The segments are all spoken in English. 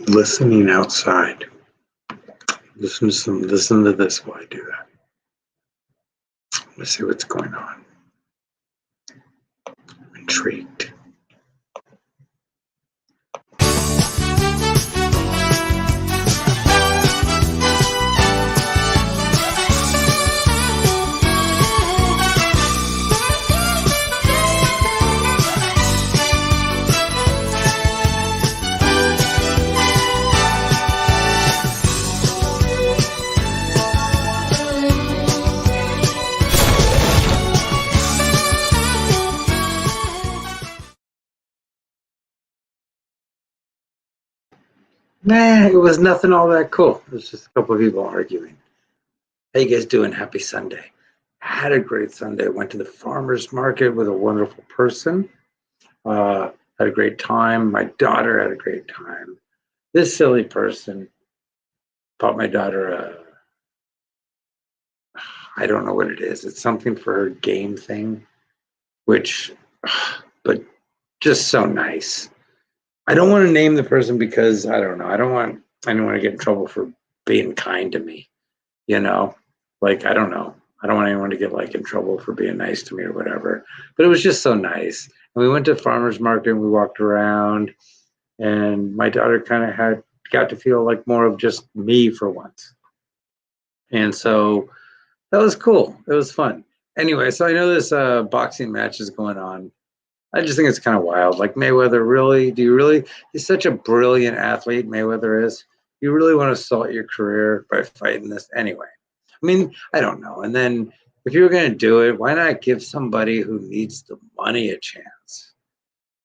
Listening outside. Listen to this while I do that. Let's see what's going on. I'm intrigued. Nah, it was nothing all that cool. It was just a couple of people arguing. How you guys doing? Happy Sunday. I had a great Sunday. Went to the farmer's market with a wonderful person. Had a great time. My daughter had a great time. This silly person bought my daughter I don't know what it is. It's something for her game thing, which, but just so nice. I don't want to name the person because I don't know. I don't want anyone to get in trouble for being kind to me, you know? Like, I don't know. I don't want anyone to get like in trouble for being nice to me or whatever. But it was just so nice. And we went to farmer's market and we walked around, and my daughter kind of got to feel like more of just me for once. And so that was cool. It was fun. Anyway, so I know this boxing match is going on. I just think it's kind of wild. Like, Mayweather, really? He's such a brilliant athlete, Mayweather is. You really want to start your career by fighting this? Anyway, I mean, I don't know. And then if you were going to do it, why not give somebody who needs the money a chance?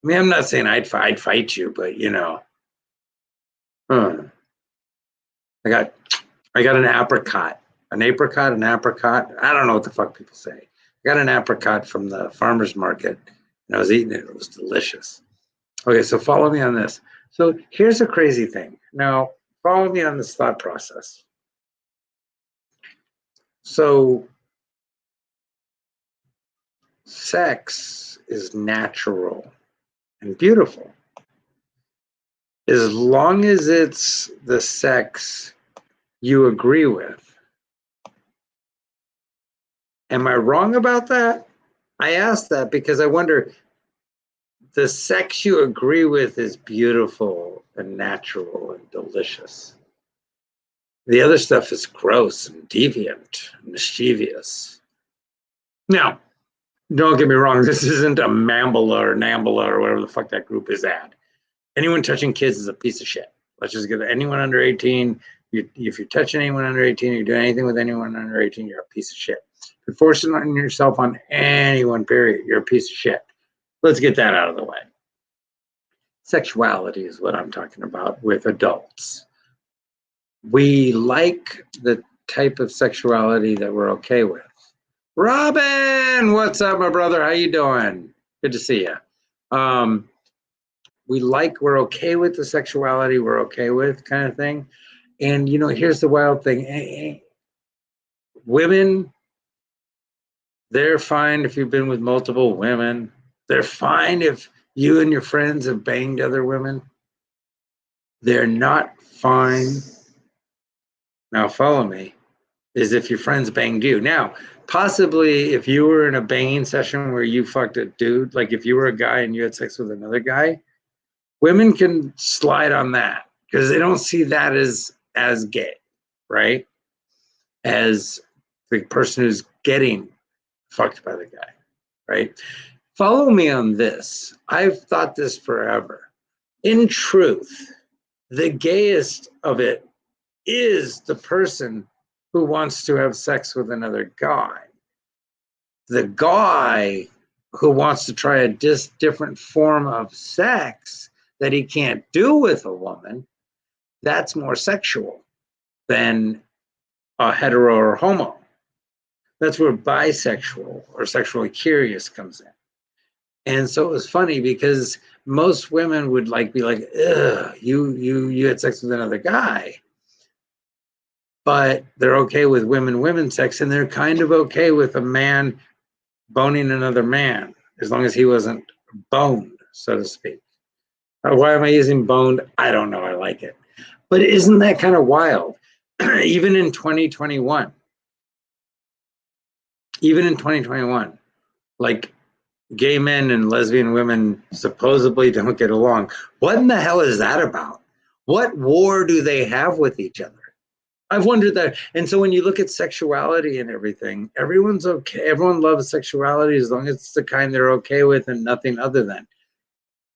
I mean, I'm not saying I'd fight you, but you know, I got an apricot. An apricot. I don't know what the fuck people say. I got an apricot from the farmer's market, and I was eating it. It was delicious. Okay, so follow me on this. So here's a crazy thing. Now, follow me on this thought process. So sex is natural and beautiful, as long as it's the sex you agree with. Am I wrong about that? I ask that because I wonder, the sex you agree with is beautiful and natural and delicious. The other stuff is gross and deviant and mischievous. Now, don't get me wrong, this isn't a Mambla or Nambla or whatever the fuck that group is at. Anyone touching kids is a piece of shit. Let's just get anyone under 18. If you're touching anyone under 18, or you're doing anything with anyone under 18, you're a piece of shit. If you're forcing on yourself on anyone, period, you're a piece of shit. Let's get that out of the way. Sexuality is what I'm talking about with adults. We like the type of sexuality that we're okay with. Robin, what's up, my brother? How you doing? Good to see you. We're okay with the sexuality we're okay with kind of thing. And, you know, here's the wild thing. Women, they're fine if you've been with multiple women. They're fine if you and your friends have banged other women. They're not fine. Now, follow me. Is if your friends banged you. Now, possibly if you were in a banging session where you fucked a dude, like if you were a guy and you had sex with another guy, women can slide on that because they don't see that as gay, right? As the person who's getting fucked by the guy, right? Follow me on this. I've thought this forever. In truth, the gayest of it is the person who wants to have sex with another guy. The guy who wants to try a different form of sex that he can't do with a woman, that's more sexual than a hetero or homo. That's where bisexual or sexually curious comes in. And so it was funny because most women would be like, ugh, you had sex with another guy. But they're okay with women sex, and they're kind of okay with a man boning another man, as long as he wasn't boned, so to speak. Why am I using boned? I don't know. I like it. But isn't that kind of wild? Even in 2021, like gay men and lesbian women supposedly don't get along. What in the hell is that about? What war do they have with each other? I've wondered that. And so when you look at sexuality and everything, everyone's okay. Everyone loves sexuality as long as it's the kind they're okay with and nothing other than.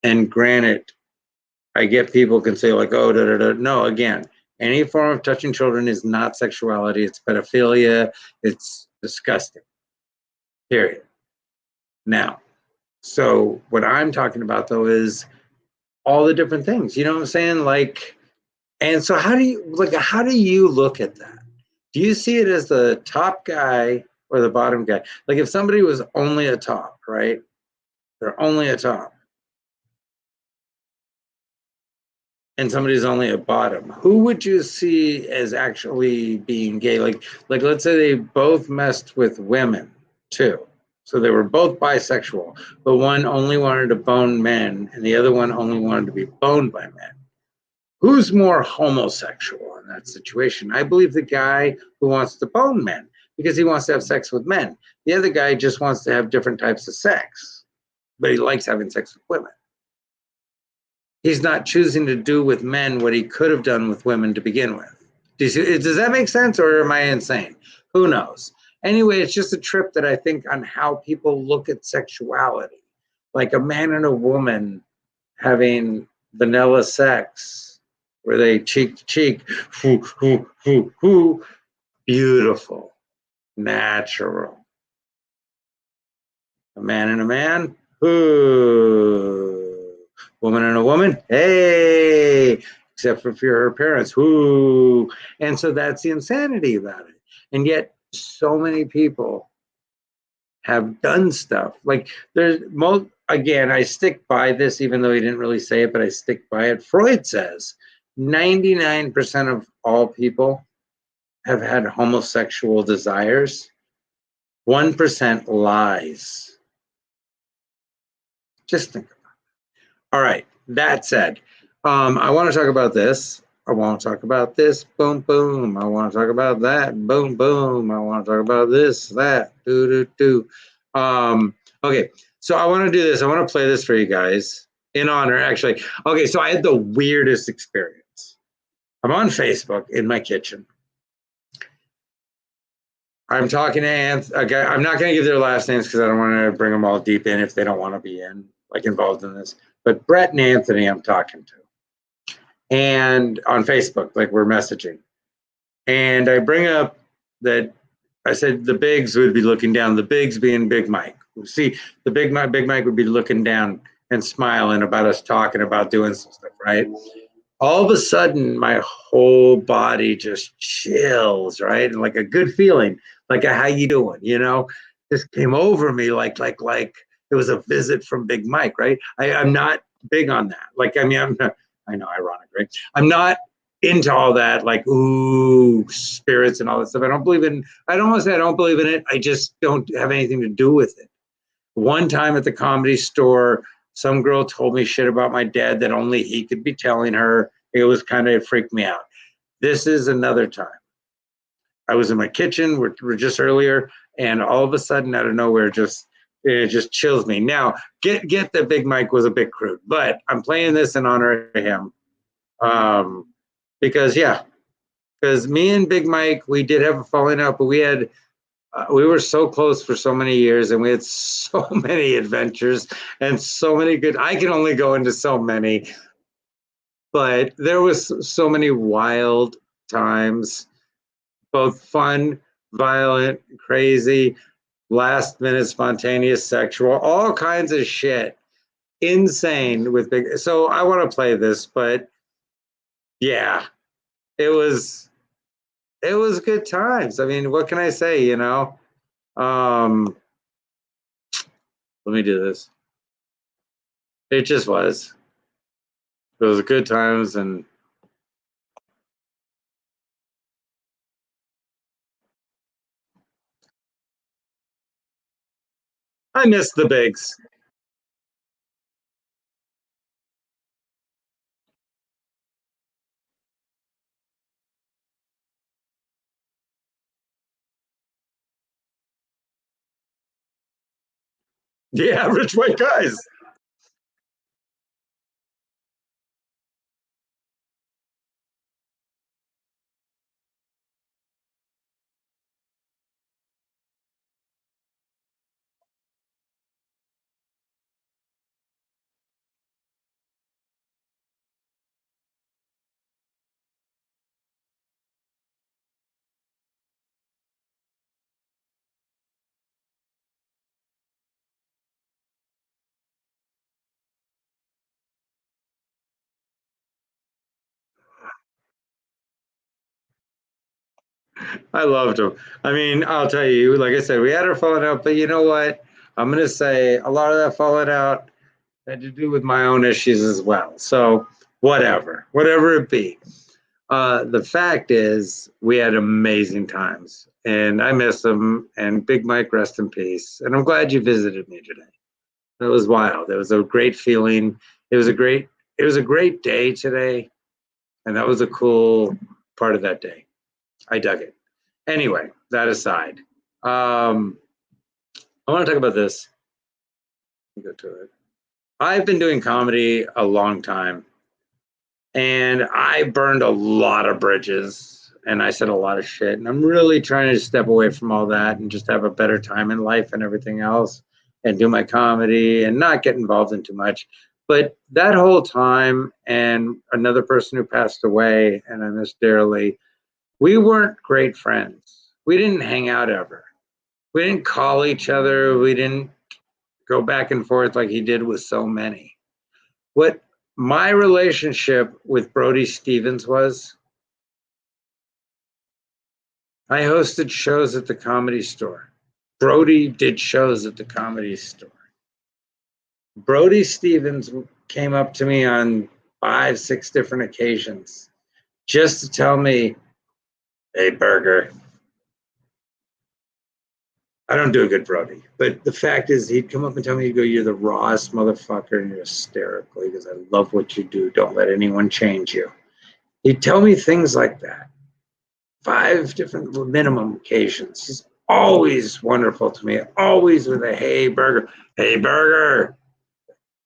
And granted, I get people can say like, oh, da, da, da. No, again, any form of touching children is not sexuality. It's pedophilia. It's disgusting. Period. Now, so what I'm talking about though is all the different things. You know what I'm saying? Like, and so how do you look at that? Do you see it as the top guy or the bottom guy? Like if somebody was only a top, right? They're only a top. And somebody's only a bottom. Who would you see as actually being gay? Like let's say they both messed with women too. So they were both bisexual, but one only wanted to bone men and the other one only wanted to be boned by men. Who's more homosexual in that situation? I believe the guy who wants to bone men because he wants to have sex with men. The other guy just wants to have different types of sex, but he likes having sex with women. He's not choosing to do with men what he could have done with women to begin with. Does that make sense, or am I insane? Who knows? Anyway, it's just a trip that I think on how people look at sexuality. Like a man and a woman having vanilla sex where they cheek to cheek, beautiful, natural. A man and a man, woman and a woman, hey, except for if you're her parents, and so that's the insanity about it. And yet, so many people have done stuff like again, I stick by this, even though he didn't really say it, but I stick by it. Freud says 99% of all people have had homosexual desires. 1% lies. Just think about it. All right, that said, I want to talk about this. I want to talk about this. Boom, boom. I want to talk about that. Boom, boom. I want to talk about this, that. Do, do, do. Okay, So I want to do this. I want to play this for you guys in honor, actually. Okay, so I had the weirdest experience. I'm on Facebook in my kitchen. I'm talking to okay, I'm not going to give their last names because I don't want to bring them all deep in if they don't want to be involved in this. But Brett and Anthony, I'm talking to, and on Facebook, like we're messaging, and I bring up that I said the Bigs would be looking down. The Bigs being Big Mike. See, Big Mike would be looking down and smiling about us talking about doing some stuff, right? All of a sudden my whole body just chills, right? And like a good feeling, like a how you doing, just came over me like it was a visit from Big Mike, right? I'm not big on that. Like, I mean, I know, ironic, right? I'm not into all that, like, ooh, spirits and all that stuff. I don't want to say I don't believe in it. I just don't have anything to do with it. One time at the Comedy Store, some girl told me shit about my dad that only he could be telling her. It freaked me out. This is another time. I was in my kitchen, we're just earlier, and all of a sudden, out of nowhere, it just chills me. Now, get that Big Mike was a bit crude, but I'm playing this in honor of him, because me and Big Mike, we did have a falling out, but we were so close for so many years, and we had so many adventures and so many good. I can only go into so many, but there was so many wild times, both fun, violent, crazy, last minute spontaneous sexual, all kinds of shit. Insane with Big. So I want to play this, but yeah, it was good times. I mean, what can I say, let me do this. It just was. It was good times, and I miss the Bigs. The average white guys. I loved them. I mean, I'll tell you, like I said, we had our falling out, but you know what? I'm gonna say a lot of that falling out had to do with my own issues as well. So whatever it be. The fact is, we had amazing times, and I miss them. And Big Mike, rest in peace. And I'm glad you visited me today. It was wild. It was a great feeling. It was a great. It was a great day today, and that was a cool part of that day. I dug it. Anyway, that aside, I want to talk about this. Go to it. I've been doing comedy a long time, and I burned a lot of bridges, and I said a lot of shit. And I'm really trying to step away from all that and just have a better time in life and everything else, and do my comedy and not get involved in too much. But that whole time, and another person who passed away, and I miss dearly, we weren't great friends. We didn't hang out ever. We didn't call each other. We didn't go back and forth like he did with so many. What my relationship with Brody Stevens was, I hosted shows at the Comedy Store. Brody did shows at the Comedy Store. Brody Stevens came up to me on 5, 6 different occasions just to tell me, hey, Burger, I don't do a good Brody. But the fact is, he'd come up and tell me, he'd go, you're the rawest motherfucker, and you're hysterical. He goes, I love what you do. Don't let anyone change you. He'd tell me things like that. 5 different minimum occasions. Just always wonderful to me, always with a hey burger,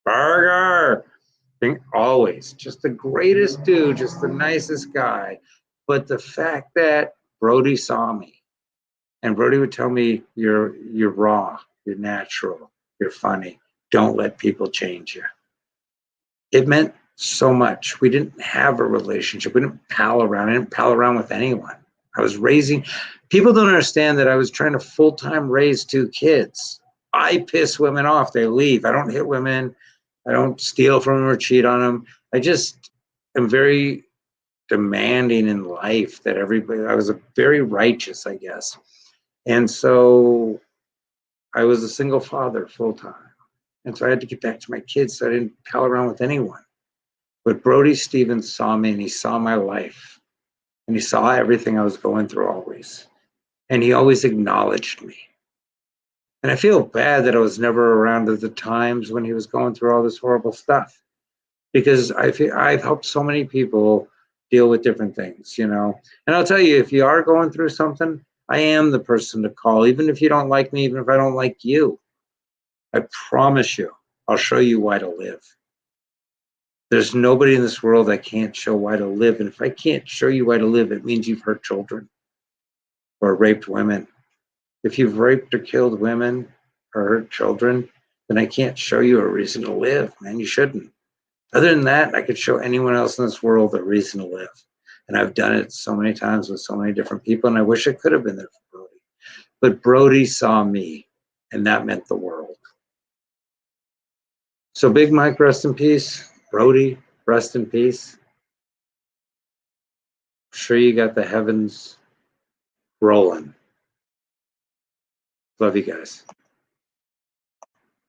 burger thing, always. Just the greatest dude, just the nicest guy. But the fact that Brody saw me, and Brody would tell me, you're raw, you're natural, you're funny. Don't let people change you. It meant so much. We didn't have a relationship. We didn't pal around. I didn't pal around with anyone. I was raising, people don't understand that I was trying to full-time raise 2 kids. I piss women off. They leave. I don't hit women. I don't steal from them or cheat on them. I just am very demanding in life that everybody, I was a very righteous, I guess. And so I was a single father full-time. And so I had to get back to my kids, so I didn't pal around with anyone. But Brody Stevens saw me, and he saw my life, and he saw everything I was going through always. And he always acknowledged me. And I feel bad that I was never around at the times when he was going through all this horrible stuff, because I feel I've helped so many people deal with different things, you know. And I'll tell you, if you are going through something, I am the person to call, even if you don't like me, even if I don't like you. I promise you, I'll show you why to live. There's nobody in this world that can't show why to live. And if I can't show you why to live, it means you've hurt children or raped women. If you've raped or killed women or hurt children, then I can't show you a reason to live, man. You shouldn't. Other than that, I could show anyone else in this world a reason to live. And I've done it so many times with so many different people, and I wish I could have been there for Brody. But Brody saw me, and that meant the world. So Big Mike, rest in peace. Brody, rest in peace. I'm sure you got the heavens rolling. Love you guys.